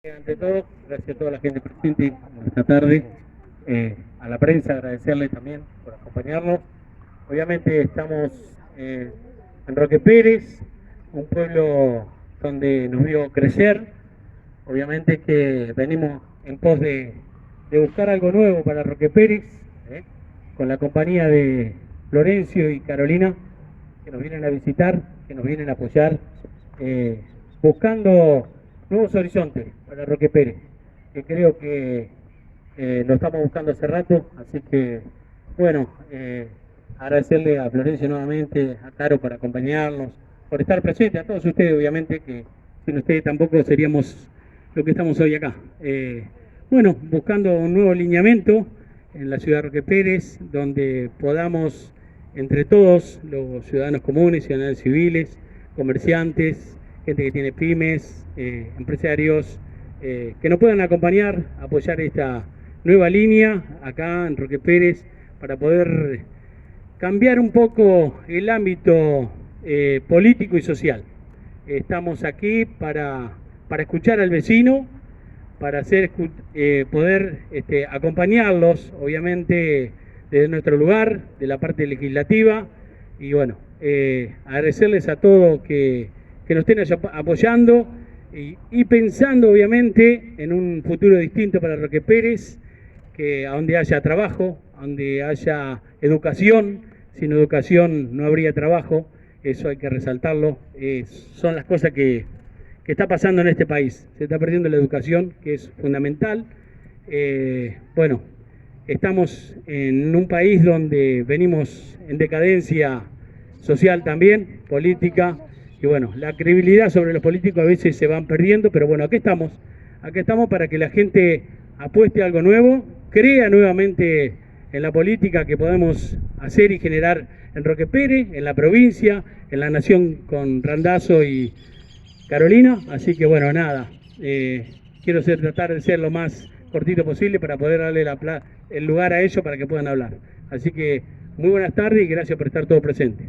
Ante todo, gracias a toda la gente presente esta tarde, a la prensa agradecerle también por acompañarnos. Obviamente estamos en Roque Pérez, un pueblo donde nos vio crecer. Obviamente que venimos en pos de buscar algo nuevo para Roque Pérez, con la compañía de Florencio y Carolina, que nos vienen a visitar, que nos vienen a apoyar, buscando nuevos horizontes para Roque Pérez, que creo que lo estamos buscando hace rato, así que bueno, agradecerle a Florencio nuevamente, a Caro por acompañarnos, por estar presente, a todos ustedes obviamente, que sin ustedes tampoco seríamos lo que estamos hoy acá. Bueno, buscando un nuevo lineamiento en la ciudad de Roque Pérez, donde podamos entre todos, los ciudadanos comunes, ciudadanos civiles, comerciantes, gente que tiene pymes, empresarios, que nos puedan acompañar, apoyar esta nueva línea acá en Roque Pérez para poder cambiar un poco el ámbito político y social. Estamos aquí para escuchar al vecino, para poder acompañarlos, obviamente, desde nuestro lugar, de la parte legislativa, y bueno, agradecerles a todos que nos estén apoyando y pensando obviamente en un futuro distinto para Roque Pérez, que a donde haya trabajo, a donde haya educación. Sin educación no habría trabajo, eso hay que resaltarlo. Son las cosas que está pasando en este país. Se está perdiendo la educación, que es fundamental. Bueno, estamos en un país donde venimos en decadencia social también, política, y bueno, la credibilidad sobre los políticos a veces se van perdiendo, pero bueno, aquí estamos para que la gente apueste a algo nuevo, crea nuevamente en la política que podemos hacer y generar en Roque Pérez, en la provincia, en la nación con Randazzo y Carolina. Así que bueno, nada, quiero tratar de ser lo más cortito posible para poder darle el lugar a ellos para que puedan hablar. Así que muy buenas tardes y gracias por estar todos presentes.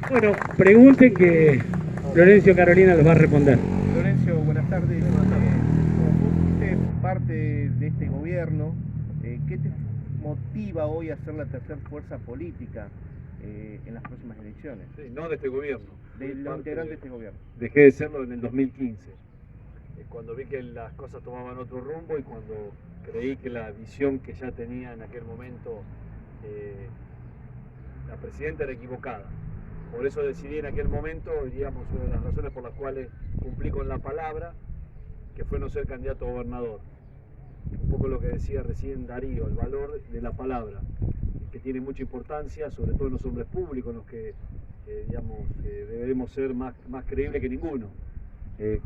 Bueno, pregunten que Florencio Carolina los va a responder. Florencio, buenas tardes. Como vos fuiste parte de este gobierno, ¿qué te motiva hoy a ser la tercera fuerza política en las próximas elecciones? Sí, no de este gobierno. De los integrantes de este gobierno. Dejé de serlo en el 2015, cuando vi que las cosas tomaban otro rumbo y cuando creí que la visión que ya tenía en aquel momento la presidenta era equivocada. Por eso decidí en aquel momento, digamos, una de las razones por las cuales cumplí con la palabra, que fue no ser candidato a gobernador. Un poco lo que decía recién Darío, el valor de la palabra, que tiene mucha importancia, sobre todo en los hombres públicos, en los que digamos, debemos ser más creíbles que ninguno.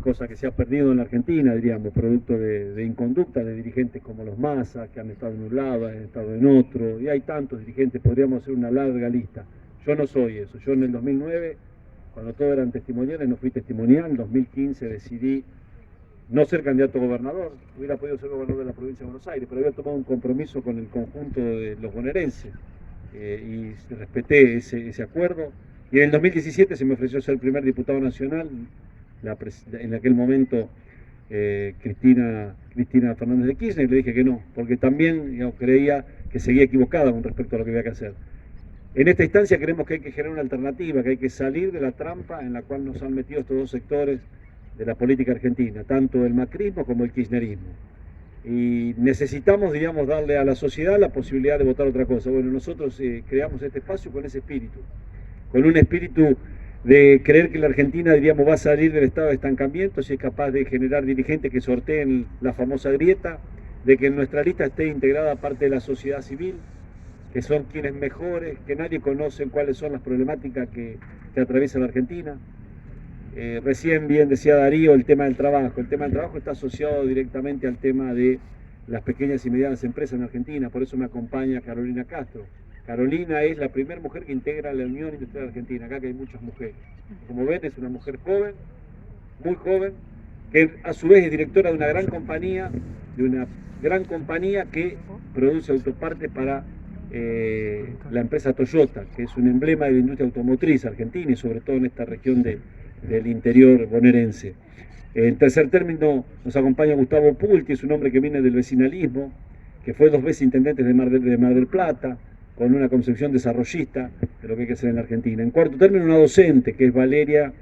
Cosa que se ha perdido en la Argentina, diríamos, producto de inconducta de dirigentes como los Massa, que han estado en un lado, han estado en otro, y hay tantos dirigentes, podríamos hacer una larga lista. Yo no soy eso. Yo en el 2009, cuando todos eran testimoniales, no fui testimonial. En 2015 decidí no ser candidato a gobernador. Hubiera podido ser gobernador de la provincia de Buenos Aires, pero había tomado un compromiso con el conjunto de los bonaerenses y respeté ese acuerdo. Y en el 2017 se me ofreció ser el primer diputado nacional. En aquel momento Cristina Fernández de Kirchner, y le dije que no, porque también creía que seguía equivocada con respecto a lo que había que hacer. En esta instancia creemos que hay que generar una alternativa, que hay que salir de la trampa en la cual nos han metido estos dos sectores de la política argentina, tanto el macrismo como el kirchnerismo. Y necesitamos, digamos, darle a la sociedad la posibilidad de votar otra cosa. Bueno, nosotros creamos este espacio con ese espíritu, con un espíritu de creer que la Argentina, diríamos, va a salir del estado de estancamiento si es capaz de generar dirigentes que sorteen la famosa grieta, de que en nuestra lista esté integrada parte de la sociedad civil, que son quienes mejores, que nadie conoce cuáles son las problemáticas que atraviesa la Argentina. Recién bien decía Darío el tema del trabajo. El tema del trabajo está asociado directamente al tema de las pequeñas y medianas empresas en Argentina, por eso me acompaña Carolina Castro. Carolina es la primera mujer que integra la Unión Industrial Argentina, acá que hay muchas mujeres. Como ven, es una mujer joven, muy joven, que a su vez es directora de una gran compañía que produce autopartes para la empresa Toyota, que es un emblema de la industria automotriz argentina y sobre todo en esta región de del interior bonaerense. En tercer término nos acompaña Gustavo Pulti, es un hombre que viene del vecinalismo, que fue 2 veces intendente de Mar del Plata, con una concepción desarrollista de lo que hay que hacer en la Argentina. En cuarto término, una docente, que es Valeria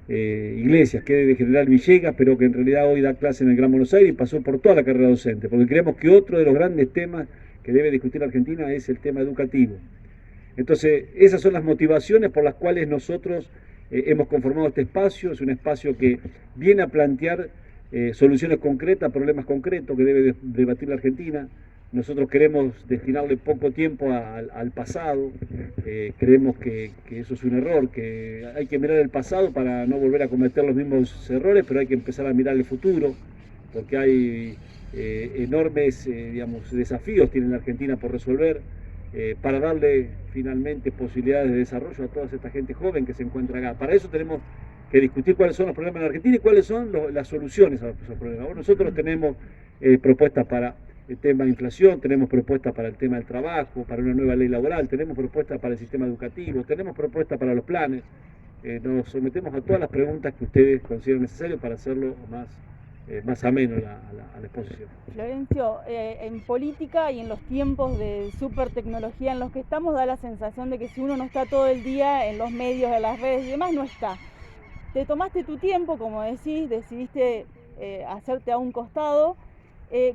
Iglesias, que es de General Villegas, pero que en realidad hoy da clase en el Gran Buenos Aires y pasó por toda la carrera docente, porque creemos que otro de los grandes temas que debe discutir la Argentina es el tema educativo. Entonces, esas son las motivaciones por las cuales nosotros hemos conformado este espacio. Es un espacio que viene a plantear soluciones concretas, problemas concretos que debe debatir la Argentina. Nosotros queremos destinarle poco tiempo al pasado, creemos que eso es un error, que hay que mirar el pasado para no volver a cometer los mismos errores, pero hay que empezar a mirar el futuro, porque hay enormes desafíos tiene la Argentina por resolver, para darle finalmente posibilidades de desarrollo a toda esta gente joven que se encuentra acá. Para eso tenemos que discutir cuáles son los problemas en la Argentina y cuáles son las soluciones a esos problemas. Bueno, nosotros tenemos propuestas para el tema de inflación, tenemos propuestas para el tema del trabajo, para una nueva ley laboral, tenemos propuestas para el sistema educativo, tenemos propuestas para los planes. Nos sometemos a todas las preguntas que ustedes consideren necesarias para hacerlo más ameno a la exposición. Florencio, en política y en los tiempos de supertecnología en los que estamos, da la sensación de que si uno no está todo el día en los medios, en las redes y demás, no está. Te tomaste tu tiempo, como decís, decidiste hacerte a un costado.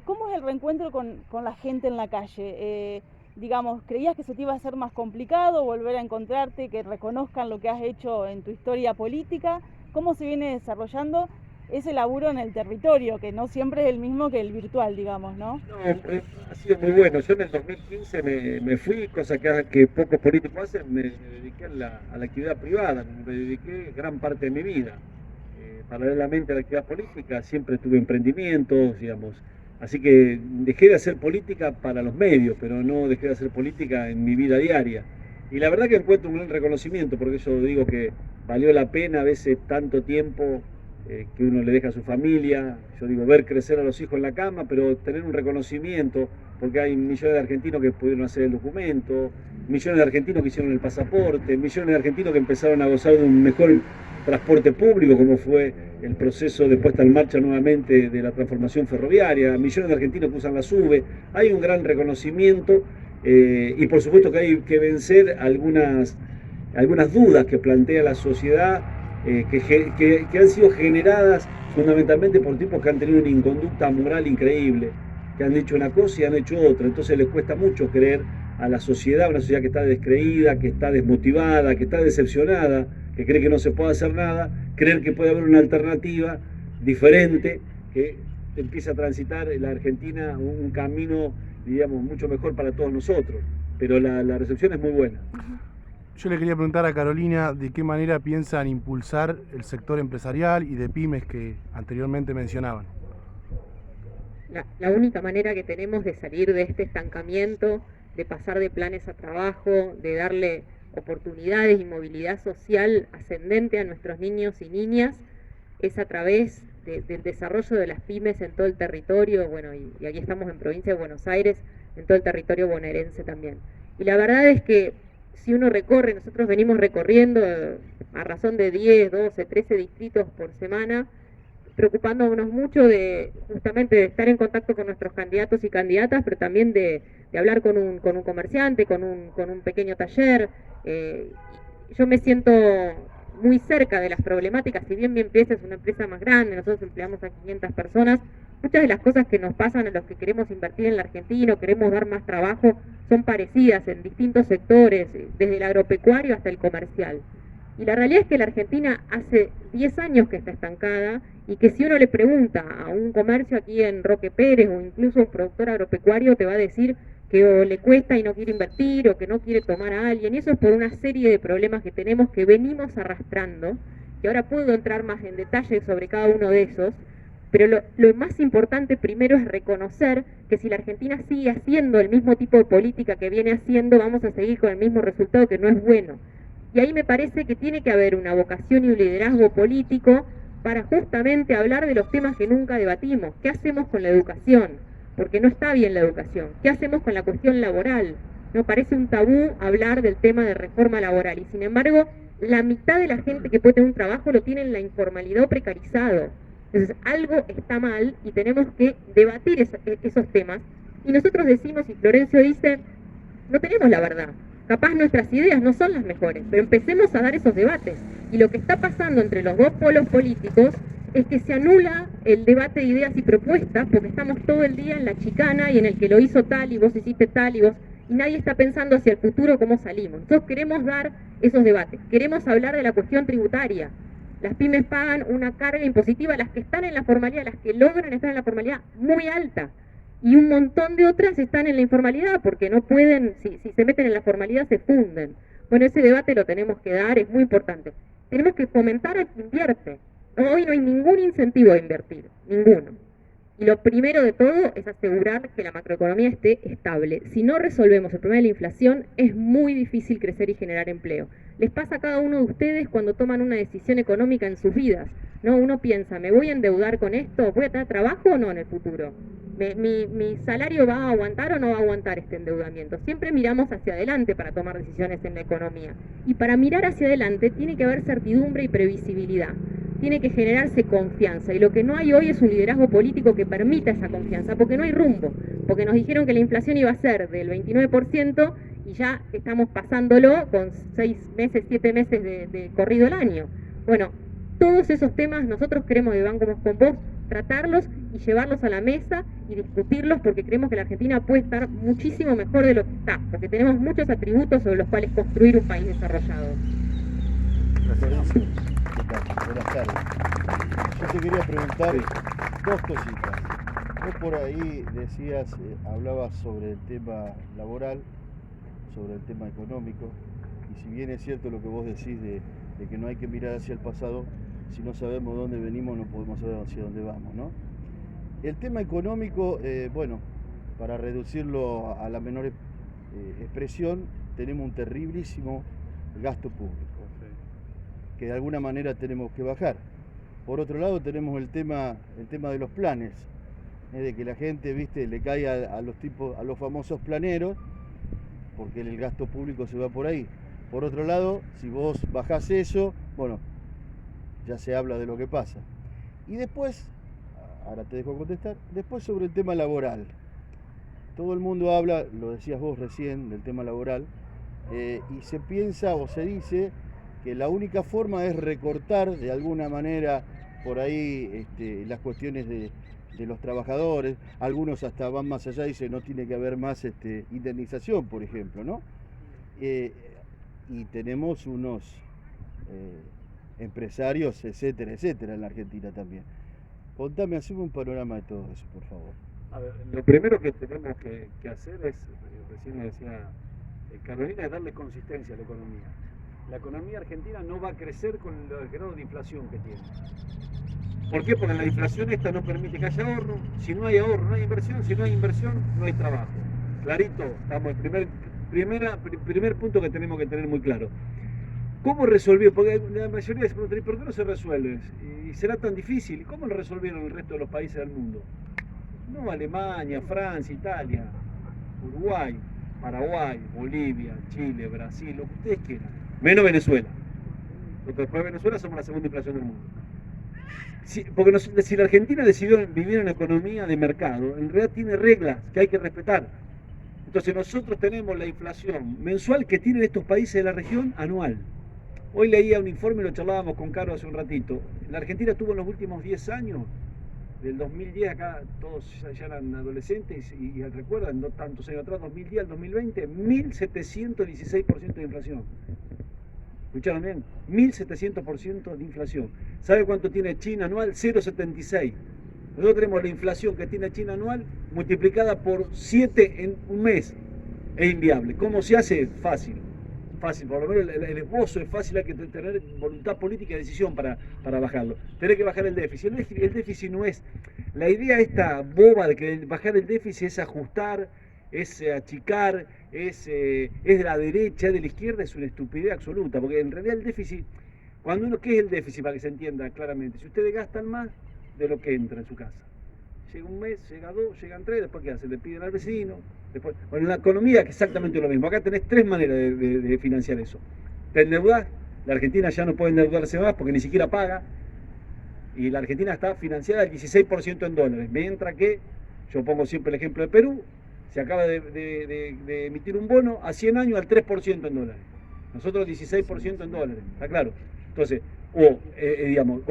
¿Cómo es el reencuentro con la gente en la calle? Digamos, ¿creías que se te iba a hacer más complicado volver a encontrarte, que reconozcan lo que has hecho en tu historia política? ¿Cómo se viene desarrollando ese laburo en el territorio, que no siempre es el mismo que el virtual, digamos, ¿no? No, ha sido muy bueno. Yo en el 2015 me fui, cosa que pocos políticos hacen, me dediqué a la actividad privada, me dediqué gran parte de mi vida. Paralelamente a la actividad política siempre tuve emprendimientos, digamos. Así que dejé de hacer política para los medios, pero no dejé de hacer política en mi vida diaria. Y la verdad que encuentro un gran reconocimiento, porque yo digo que valió la pena a veces tanto tiempo que uno le deja a su familia, yo digo, ver crecer a los hijos en la cama, pero tener un reconocimiento, porque hay millones de argentinos que pudieron hacer el documento, millones de argentinos que hicieron el pasaporte, millones de argentinos que empezaron a gozar de un mejor transporte público, como fue el proceso de puesta en marcha nuevamente de la transformación ferroviaria, millones de argentinos que usan la SUBE. Hay un gran reconocimiento y por supuesto que hay que vencer algunas dudas que plantea la sociedad, que han sido generadas fundamentalmente por tipos que han tenido una inconducta moral increíble, que han dicho una cosa y han hecho otra. Entonces les cuesta mucho creer a la sociedad, una sociedad que está descreída, que está desmotivada, que está decepcionada, que cree que no se puede hacer nada, creer que puede haber una alternativa diferente que empieza a transitar en la Argentina un camino, digamos, mucho mejor para todos nosotros. Pero la recepción es muy buena. Yo le quería preguntar a Carolina de qué manera piensan impulsar el sector empresarial y de pymes que anteriormente mencionaban. La única manera que tenemos de salir de este estancamiento, de pasar de planes a trabajo, de darle oportunidades y movilidad social ascendente a nuestros niños y niñas, es a través del desarrollo de las pymes en todo el territorio, bueno, y aquí estamos en provincia de Buenos Aires, en todo el territorio bonaerense también. Y la verdad es que si uno recorre, nosotros venimos recorriendo a razón de 10, 12, 13 distritos por semana, preocupándonos mucho de justamente de estar en contacto con nuestros candidatos y candidatas, pero también de hablar con un comerciante, con un pequeño taller. Yo me siento muy cerca de las problemáticas, si bien mi empresa es una empresa más grande, nosotros empleamos a 500 personas, muchas de las cosas que nos pasan en los que queremos invertir en la Argentina, queremos dar más trabajo, son parecidas en distintos sectores, desde el agropecuario hasta el comercial. Y la realidad es que la Argentina hace 10 años que está estancada y que si uno le pregunta a un comercio aquí en Roque Pérez o incluso un productor agropecuario te va a decir que o le cuesta y no quiere invertir o que no quiere tomar a alguien, y eso es por una serie de problemas que tenemos que venimos arrastrando, que ahora puedo entrar más en detalle sobre cada uno de esos, pero lo más importante primero es reconocer que si la Argentina sigue haciendo el mismo tipo de política que viene haciendo, vamos a seguir con el mismo resultado, que no es bueno. Y ahí me parece que tiene que haber una vocación y un liderazgo político para justamente hablar de los temas que nunca debatimos. ¿Qué hacemos con la educación? Porque no está bien la educación. ¿Qué hacemos con la cuestión laboral? No parece un tabú hablar del tema de reforma laboral y sin embargo la mitad de la gente que puede tener un trabajo lo tiene en la informalidad o precarizado. Entonces, algo está mal y tenemos que debatir esos temas. Y nosotros decimos, y Florencio dice, no tenemos la verdad. Capaz nuestras ideas no son las mejores, pero empecemos a dar esos debates. Y lo que está pasando entre los dos polos políticos es que se anula el debate de ideas y propuestas porque estamos todo el día en la chicana y en el que lo hizo tal y vos hiciste tal y vos... Y nadie está pensando hacia el futuro cómo salimos. Nosotros queremos dar esos debates. Queremos hablar de la cuestión tributaria. Las pymes pagan una carga impositiva, las que están en la formalidad, las que logran estar en la formalidad, muy alta. Y un montón de otras están en la informalidad porque no pueden, si se meten en la formalidad se funden. Bueno, ese debate lo tenemos que dar, es muy importante. Tenemos que fomentar a que invierte. No, hoy no hay ningún incentivo a invertir, ninguno. Y lo primero de todo es asegurar que la macroeconomía esté estable. Si no resolvemos el problema de la inflación, es muy difícil crecer y generar empleo. Les pasa a cada uno de ustedes cuando toman una decisión económica en sus vidas, ¿no? Uno piensa, ¿me voy a endeudar con esto? ¿Voy a tener trabajo o no en el futuro? ¿Mi salario va a aguantar o no va a aguantar este endeudamiento? Siempre miramos hacia adelante para tomar decisiones en la economía. Y para mirar hacia adelante tiene que haber certidumbre y previsibilidad. Tiene que generarse confianza. Y lo que no hay hoy es un liderazgo político que permita esa confianza, porque no hay rumbo. Porque nos dijeron que la inflación iba a ser del 29% y ya estamos pasándolo con 6 meses, 7 meses de corrido el año. Bueno, todos esos temas nosotros queremos de Banco con Vos tratarlos y llevarlos a la mesa y discutirlos porque creemos que la Argentina puede estar muchísimo mejor de lo que está, porque tenemos muchos atributos sobre los cuales construir un país desarrollado. Florencio, ¿qué tal? Buenas tardes. Yo te quería preguntar dos cositas. Vos por ahí decías, hablabas sobre el tema laboral, sobre el tema económico, y si bien es cierto lo que vos decís de que no hay que mirar hacia el pasado, si no sabemos dónde venimos no podemos saber hacia dónde vamos, ¿no? El tema económico, bueno, para reducirlo a la menor expresión, tenemos un terriblísimo gasto público, que de alguna manera tenemos que bajar. Por otro lado tenemos el tema de los planes, de que la gente, viste, le cae a los famosos planeros, porque el gasto público se va por ahí. Por otro lado, si vos bajás eso, bueno, ya se habla de lo que pasa. Y después, ahora te dejo contestar, después sobre el tema laboral. Todo el mundo habla, lo decías vos recién, del tema laboral, y se piensa o se dice que la única forma es recortar de alguna manera por ahí las cuestiones de los trabajadores. Algunos hasta van más allá y dicen no tiene que haber más indemnización, por ejemplo, ¿no? Y tenemos unos empresarios, etcétera, etcétera, en la Argentina también. Contame, haceme un panorama de todo eso, por favor. A ver, lo primero que tenemos que hacer es, recién decía Carolina, es darle consistencia a la economía. La economía argentina no va a crecer con el grado de inflación que tiene. ¿Por qué? Porque la inflación esta no permite que haya ahorro. Si no hay ahorro, no hay inversión. Si no hay inversión, no hay trabajo. Clarito, estamos en primer punto que tenemos que tener muy claro. ¿Cómo resolvió? Porque la mayoría se preguntan, ¿por qué no se resuelve? ¿Y será tan difícil? ¿Cómo lo resolvieron el resto de los países del mundo? No, Alemania, Francia, Italia, Uruguay, Paraguay, Bolivia, Chile, Brasil, lo que ustedes quieran. Menos Venezuela. Nosotros después de Venezuela somos la segunda inflación del mundo. Porque si la Argentina decidió vivir en una economía de mercado, en realidad tiene reglas que hay que respetar. Entonces nosotros tenemos la inflación mensual que tienen estos países de la región anual. Hoy leía un informe, lo charlábamos con Caro hace un ratito. La Argentina tuvo en los últimos 10 años, del 2010 acá todos ya eran adolescentes y recuerdan, no tantos años atrás, 2010 al 2020, 1716% de inflación. ¿Escucharon bien? 1700% de inflación. ¿Sabe cuánto tiene China anual? 0,76. Nosotros tenemos la inflación que tiene China anual multiplicada por 7 en un mes. Es inviable. ¿Cómo se hace? Fácil. Fácil, por lo menos el esbozo es fácil, hay que tener voluntad política y decisión para bajarlo. Tenés que bajar el déficit. El déficit no es... La idea esta boba de que bajar el déficit es ajustar, es achicar, es de la derecha, de la izquierda, es una estupidez absoluta, porque en realidad el déficit, cuando uno, ¿qué es el déficit? Para que se entienda claramente, si ustedes gastan más de lo que entra en su casa, llega un mes, llega 2, llegan 3, después ¿qué hacen? Le piden al vecino, después, bueno, en la economía es exactamente lo mismo, acá tenés 3 maneras de financiar eso. Te endeudás, La Argentina ya no puede endeudarse más porque ni siquiera paga. Y la Argentina está financiada al 16% en dólares. Mientras que, yo pongo siempre el ejemplo de Perú, se acaba de emitir un bono a 100 años al 3% en dólares. Nosotros 16% en dólares, ¿está claro? Entonces, o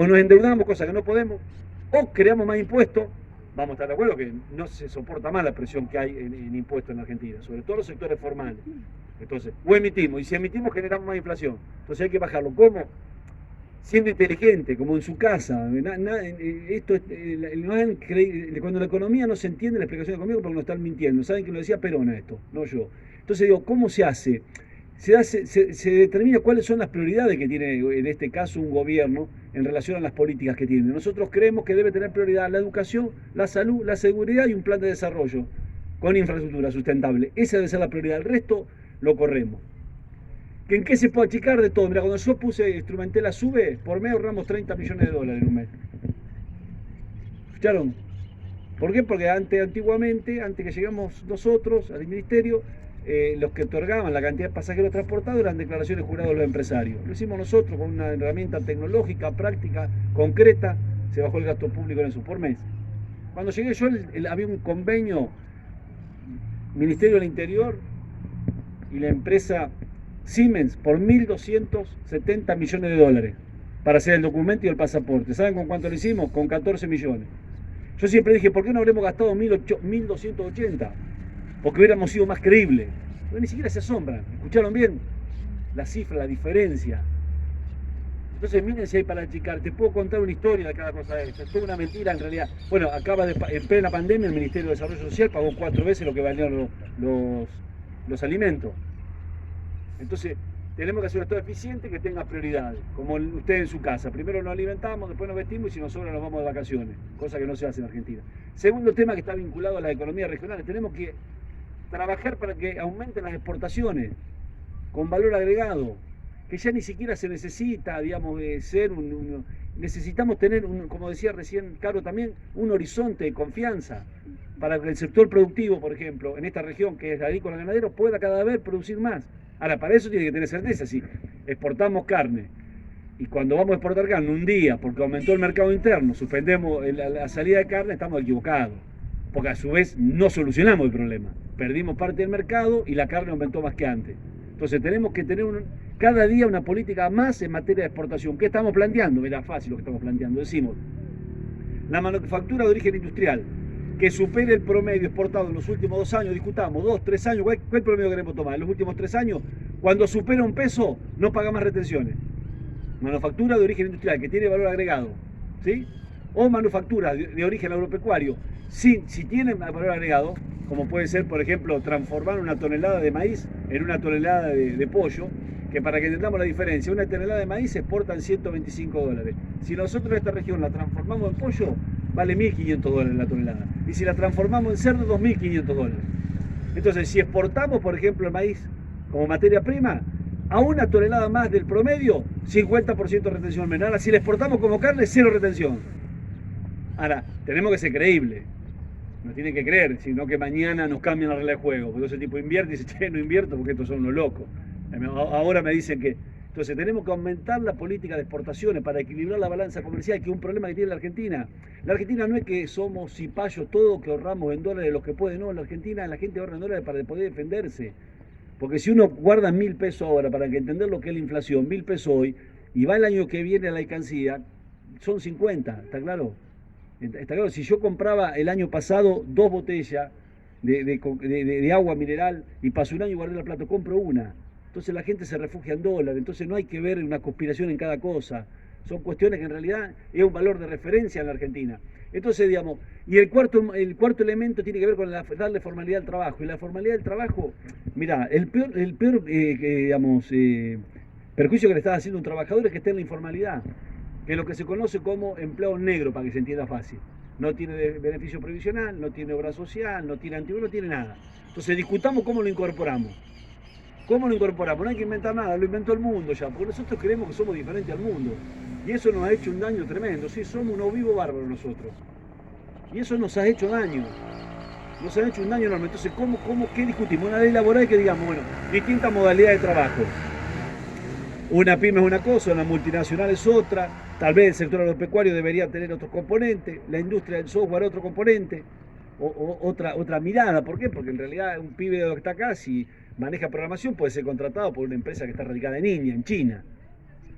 nos endeudamos, cosa que no podemos, o creamos más impuestos. Vamos a estar de acuerdo que no se soporta más la presión que hay en impuestos en Argentina, sobre todo los sectores formales. Entonces, o emitimos, y si emitimos generamos más inflación. Entonces hay que bajarlo. ¿Cómo? Siendo inteligente, como en su casa. Cuando la economía no se entiende, la explicación económica porque nos están mintiendo. Saben que lo decía Perón a esto, no yo. Entonces digo, ¿cómo se hace? Se determina cuáles son las prioridades que tiene en este caso un gobierno en relación a las políticas que tiene. Nosotros creemos que debe tener prioridad la educación, la salud, la seguridad y un plan de desarrollo con infraestructura sustentable. Esa debe ser la prioridad. El resto lo corremos. ¿En qué se puede achicar? De todo. Mira, cuando yo instrumenté la SUBE, por mes ahorramos 30 millones de dólares en un mes. ¿Escucharon? ¿Por qué? Porque antiguamente, antes que llegamos nosotros al ministerio, los que otorgaban la cantidad de pasajeros transportados eran declaraciones juradas de los empresarios. Lo hicimos nosotros con una herramienta tecnológica, práctica, concreta, se bajó el gasto público en eso por mes. Cuando llegué yo, había un convenio Ministerio del Interior y la empresa Siemens por 1.270 millones de dólares para hacer el documento y el pasaporte. ¿Saben con cuánto lo hicimos? Con 14 millones. Yo siempre dije, ¿por qué no habremos gastado 1.280? Porque hubiéramos sido más creíbles. Pero ni siquiera se asombran. ¿Escucharon bien? La cifra, la diferencia. Entonces miren si hay para achicar. Te puedo contar una historia de cada cosa de esto. Es toda una mentira en realidad. Bueno, en plena pandemia el Ministerio de Desarrollo Social pagó 4 veces lo que valían los alimentos. Entonces tenemos que hacer un Estado eficiente que tenga prioridades, como usted en su casa. Primero nos alimentamos, después nos vestimos y si nos sobra nos vamos de vacaciones, cosa que no se hace en Argentina. Segundo tema que está vinculado a la economía regional, tenemos que trabajar para que aumenten las exportaciones con valor agregado, que ya ni siquiera se necesita, digamos, ser necesitamos tener, como decía recién Caro también, un horizonte de confianza para que el sector productivo, por ejemplo, en esta región que es agrícola ganadero, pueda cada vez producir más. Ahora, para eso tiene que tener certeza. Si exportamos carne y cuando vamos a exportar carne un día, porque aumentó el mercado interno, suspendemos la salida de carne, estamos equivocados. Porque a su vez no solucionamos el problema. Perdimos parte del mercado y la carne aumentó más que antes. Entonces tenemos que tener cada día una política más en materia de exportación. ¿Qué estamos planteando? Era fácil lo que estamos planteando. Decimos, la manufactura de origen industrial que supere el promedio exportado en los últimos 2 años, discutamos, 2, 3 años, ¿cuál promedio queremos tomar? En los últimos 3 años, cuando supera un peso, no paga más retenciones. Manufactura de origen industrial que tiene valor agregado, ¿sí? O manufactura de origen agropecuario, si tienen valor agregado, como puede ser, por ejemplo, transformar una tonelada de maíz en una tonelada de pollo, que para que entendamos la diferencia, una tonelada de maíz se exportan 125 dólares. Si nosotros en esta región la transformamos en pollo, vale 1.500 dólares la tonelada. Y si la transformamos en cerdo, 2.500 dólares. Entonces, si exportamos, por ejemplo, el maíz como materia prima, a una tonelada más del promedio, 50% de retención menor. Ahora, si la exportamos como carne, 0 retención. Ahora, tenemos que ser creíbles. No tienen que creer, sino que mañana nos cambian la regla de juego. Porque ese tipo invierte y dice, che, no invierto porque estos son unos locos. Ahora me dicen que... Entonces tenemos que aumentar la política de exportaciones para equilibrar la balanza comercial, que es un problema que tiene la Argentina. La Argentina no es que somos cipayos todo, que ahorramos en dólares los que puede, no. En la Argentina la gente ahorra en dólares para poder defenderse. Porque si uno guarda 1.000 pesos ahora para que entender lo que es la inflación, 1.000 pesos hoy, y va el año que viene a la alcancía, son 50, ¿está claro? Está claro, si yo compraba el año pasado 2 botellas de agua mineral y pasó un año y guardé la plata, compro una. Entonces la gente se refugia en dólares, entonces no hay que ver una conspiración en cada cosa. Son cuestiones que en realidad es un valor de referencia en la Argentina. Entonces, digamos, y el cuarto elemento tiene que ver con darle formalidad al trabajo. Y la formalidad del trabajo, mirá, el peor perjuicio que le está haciendo a un trabajador es que esté en la informalidad, que es lo que se conoce como empleo negro, para que se entienda fácil. No tiene beneficio previsional, no tiene obra social, no tiene antiguo, no tiene nada. Entonces discutamos cómo lo incorporamos. ¿Cómo lo incorporamos? No hay que inventar nada, lo inventó el mundo ya, porque nosotros creemos que somos diferentes al mundo. Y eso nos ha hecho un daño tremendo, sí, somos unos vivos bárbaros nosotros. Y eso nos ha hecho daño. Nos ha hecho un daño enorme. Entonces, ¿qué discutimos? Una ley laboral que digamos, bueno, distintas modalidades de trabajo. Una pyme es una cosa, una multinacional es otra, tal vez el sector agropecuario debería tener otros componentes, la industria del software otro componente, otra mirada. ¿Por qué? Porque en realidad un pibe de lo que está acá, si maneja programación, puede ser contratado por una empresa que está radicada en India, en China.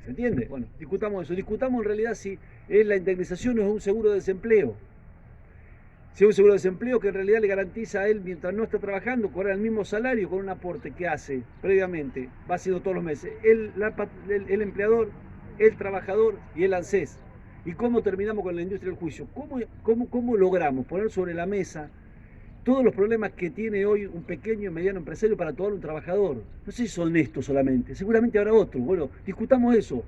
¿Se entiende? Bueno, discutamos eso. Discutamos en realidad si es la indemnización o es un seguro de desempleo. Si es un seguro de desempleo que en realidad le garantiza a él, mientras no está trabajando, cobrar el mismo salario con un aporte que hace previamente, va haciendo todos los meses, el empleador, el trabajador y el ANSES. ¿Y cómo terminamos con la industria del juicio? ¿Cómo logramos poner sobre la mesa todos los problemas que tiene hoy un pequeño y mediano empresario para todo un trabajador? No sé si son estos solamente, seguramente habrá otros. Bueno, discutamos eso,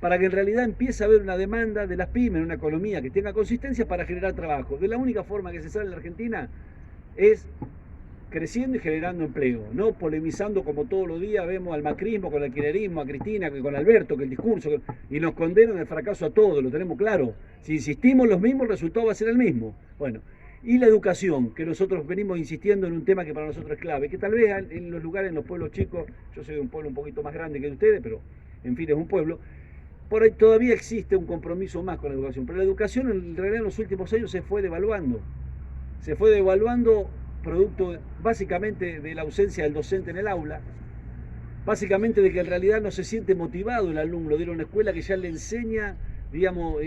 para que en realidad empiece a haber una demanda de las pymes, una economía que tenga consistencia para generar trabajo. De la única forma que se sale en la Argentina es creciendo y generando empleo, no polemizando como todos los días vemos al macrismo con el kirchnerismo, a Cristina, con Alberto, que el discurso, y nos condenan el fracaso a todos, lo tenemos claro. Si insistimos los mismos, el resultado va a ser el mismo. Bueno, y la educación, que nosotros venimos insistiendo en un tema que para nosotros es clave, que tal vez en los lugares, en los pueblos chicos, yo soy de un pueblo un poquito más grande que ustedes, pero en fin es un pueblo, por ahí todavía existe un compromiso más con la educación, pero la educación en realidad en los últimos años se fue devaluando producto básicamente de la ausencia del docente en el aula, básicamente de que en realidad no se siente motivado el alumno de ir a una escuela que ya le enseña, digamos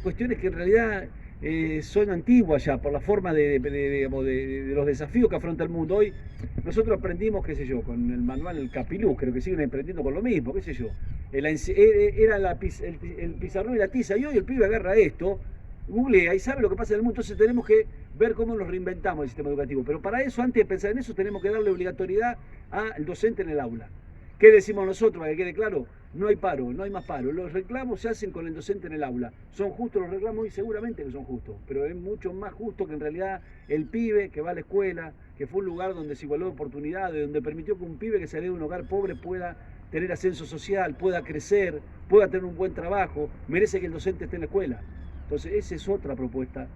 cuestiones que en realidad son antiguas ya, por la forma de los desafíos que afronta el mundo. Hoy nosotros aprendimos, qué sé yo, con el manual El Capilú, creo que siguen aprendiendo con lo mismo, qué sé yo. Era el pizarrón y la tiza, y hoy el pibe agarra esto, googlea y sabe lo que pasa en el mundo. Entonces tenemos que ver cómo nos reinventamos el sistema educativo. Pero para eso, antes de pensar en eso, tenemos que darle obligatoriedad al docente en el aula. ¿Qué decimos nosotros? Para que quede claro, no hay paro, no hay más paro. Los reclamos se hacen con el docente en el aula. ¿Son justos los reclamos? Y seguramente que son justos, pero es mucho más justo que en realidad el pibe que va a la escuela, que fue un lugar donde se igualó oportunidades, donde permitió que un pibe que salió de un hogar pobre pueda tener ascenso social, pueda crecer, pueda tener un buen trabajo, merece que el docente esté en la escuela. Entonces esa es otra propuesta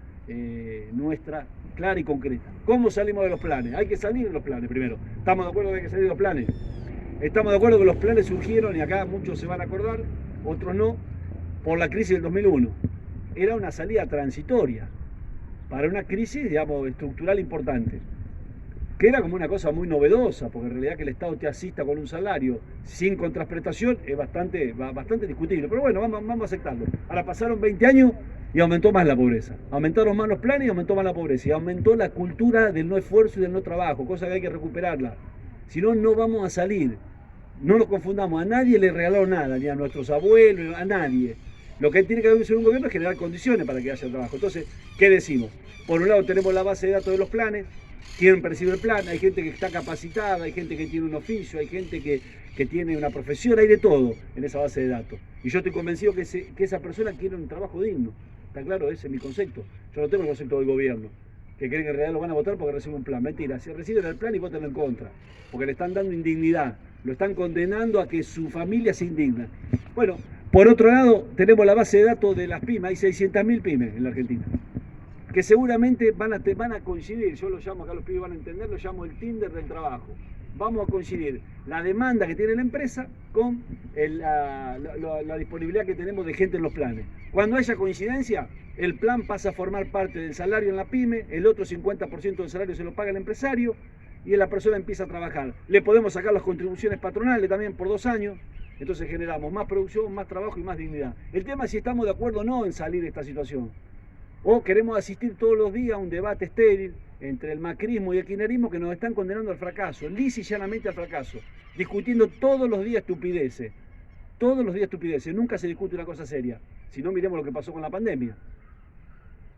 nuestra, clara y concreta. ¿Cómo salimos de los planes? Hay que salir de los planes primero. ¿Estamos de acuerdo que hay que salir de los planes? Estamos de acuerdo que los planes surgieron, y acá muchos se van a acordar, otros no, por la crisis del 2001. Era una salida transitoria para una crisis, digamos, estructural importante, que era como una cosa muy novedosa, porque en realidad que el Estado te asista con un salario sin contraprestación es bastante discutible. Pero bueno, vamos a aceptarlo. Ahora pasaron 20 años y aumentó más la pobreza. Aumentaron más los planes y aumentó más la pobreza. Y aumentó la cultura del no esfuerzo y del no trabajo, cosa que hay que recuperarla. Si no, no vamos a salir. No nos confundamos, a nadie le regalaron nada, ni a nuestros abuelos, a nadie. Lo que tiene que hacer un gobierno es generar condiciones para que haya trabajo. Entonces, ¿qué decimos? Por un lado tenemos la base de datos de los planes, quién percibe el plan, hay gente que está capacitada, hay gente que tiene un oficio, hay gente que tiene una profesión, hay de todo en esa base de datos. Y yo estoy convencido que esa persona quiere un trabajo digno. ¿Está claro? Ese es mi concepto. Yo no tengo el concepto del gobierno, que creen que en realidad lo van a votar porque reciben un plan. Mentira, si reciben el plan y votan en contra, porque le están dando indignidad, lo están condenando a que su familia se indigna. Bueno, por otro lado, tenemos la base de datos de las pymes, hay 600.000 pymes en la Argentina, que seguramente van a coincidir, yo lo llamo, acá los pibes van a entender, lo llamo el Tinder del trabajo. Vamos a coincidir la demanda que tiene la empresa con la disponibilidad que tenemos de gente en los planes. Cuando haya coincidencia, el plan pasa a formar parte del salario en la pyme, el otro 50% del salario se lo paga el empresario y la persona empieza a trabajar. Le podemos sacar las contribuciones patronales también por 2 años, entonces generamos más producción, más trabajo y más dignidad. El tema es si estamos de acuerdo o no en salir de esta situación. O queremos asistir todos los días a un debate estéril entre el macrismo y el kirchnerismo que nos están condenando al fracaso, lisa y llanamente al fracaso, discutiendo todos los días estupideces. Todos los días estupideces, nunca se discute una cosa seria. Si no, miremos lo que pasó con la pandemia.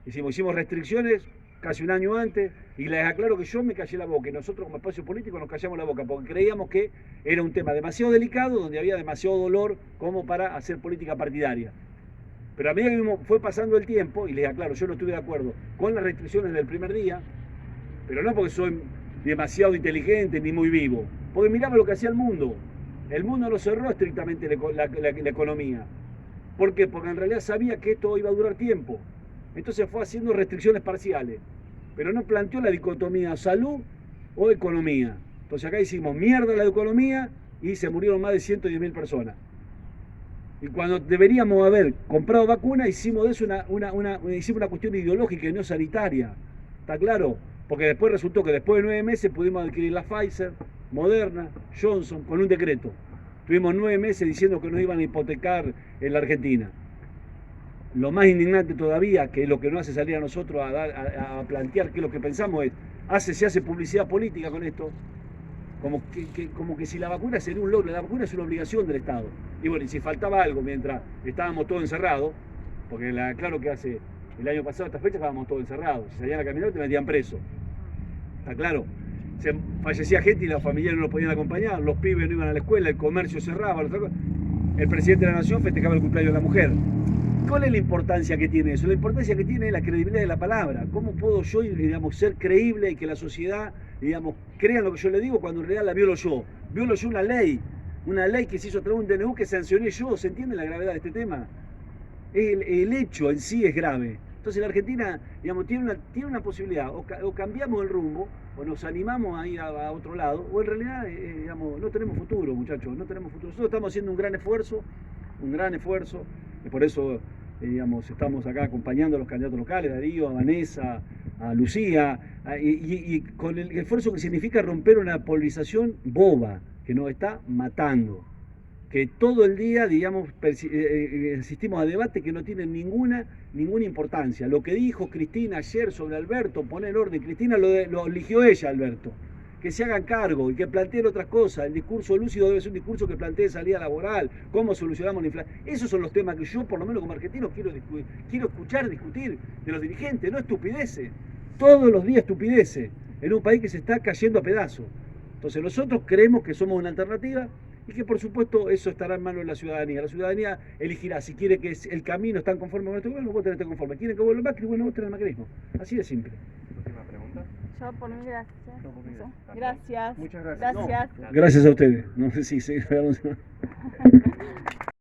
Hicimos restricciones casi un año antes, y les aclaro que yo me callé la boca, y nosotros como espacio político nos callamos la boca, porque creíamos que era un tema demasiado delicado, donde había demasiado dolor como para hacer política partidaria. Pero a medida que fue pasando el tiempo, y les aclaro, yo no estuve de acuerdo con las restricciones del primer día, pero no porque soy demasiado inteligente ni muy vivo, porque miraba lo que hacía el mundo. El mundo no cerró estrictamente la economía. ¿Por qué? Porque en realidad sabía que esto iba a durar tiempo. Entonces fue haciendo restricciones parciales, pero no planteó la dicotomía salud o economía. Entonces acá hicimos mierda la economía y se murieron más de 110.000 personas. Y cuando deberíamos haber comprado vacunas, hicimos de eso hicimos una cuestión ideológica y no sanitaria. ¿Está claro? Porque después resultó que después de 9 meses pudimos adquirir la Pfizer, Moderna, Johnson, con un decreto. Tuvimos 9 meses diciendo que nos iban a hipotecar en la Argentina. Lo más indignante todavía, que lo que nos hace salir a nosotros a plantear que lo que pensamos es, se hace publicidad política con esto, como que si la vacuna sería un logro. La vacuna es una obligación del Estado. Y bueno, y si faltaba algo mientras estábamos todos encerrados, porque claro que hace el año pasado a esta fecha estábamos todos encerrados, si salían a caminar te metían preso. ¿Está claro? Se fallecía gente y los familiares no los podían acompañar, los pibes no iban a la escuela, el comercio cerraba, el presidente de la nación festejaba el cumpleaños de la mujer. ¿Cuál es la importancia que tiene eso? La importancia que tiene es la credibilidad de la palabra. ¿Cómo puedo yo, digamos, ser creíble y que la sociedad, digamos, crea lo que yo le digo cuando en realidad la violo yo? Violo yo una ley que se hizo a través de un DNU que sancioné yo. ¿Se entiende la gravedad de este tema? El hecho en sí es grave. Entonces la Argentina, digamos, tiene una posibilidad, o cambiamos el rumbo, o nos animamos a ir a otro lado, o en realidad, digamos, no tenemos futuro, muchachos, no tenemos futuro. Nosotros estamos haciendo un gran esfuerzo, y por eso, digamos, estamos acá acompañando a los candidatos locales, a Darío, a Vanessa, a Lucía, y con el esfuerzo que significa romper una polarización boba, que nos está matando. Que todo el día, digamos, asistimos a debates que no tienen ninguna importancia. Lo que dijo Cristina ayer sobre Alberto, poner orden, Cristina lo eligió ella, Alberto. Que se hagan cargo y que planteen otras cosas. El discurso lúcido debe ser un discurso que plantee salida laboral, cómo solucionamos la inflación. Esos son los temas que yo, por lo menos como argentino, quiero escuchar discutir de los dirigentes, no estupideces. Todos los días estupideces, en un país que se está cayendo a pedazos. Entonces nosotros creemos que somos una alternativa, y que por supuesto eso estará en manos de la ciudadanía. La ciudadanía elegirá si quiere que el camino están conforme con este gobierno, voten este conforme. Quieren que vuelva el Macri, bueno, voten el macrismo. Así de simple. Última pregunta. Yo por mí, gracias. No, por mí, Eso. gracias. Gracias. Muchas gracias. Gracias. Gracias a ustedes. No sé si se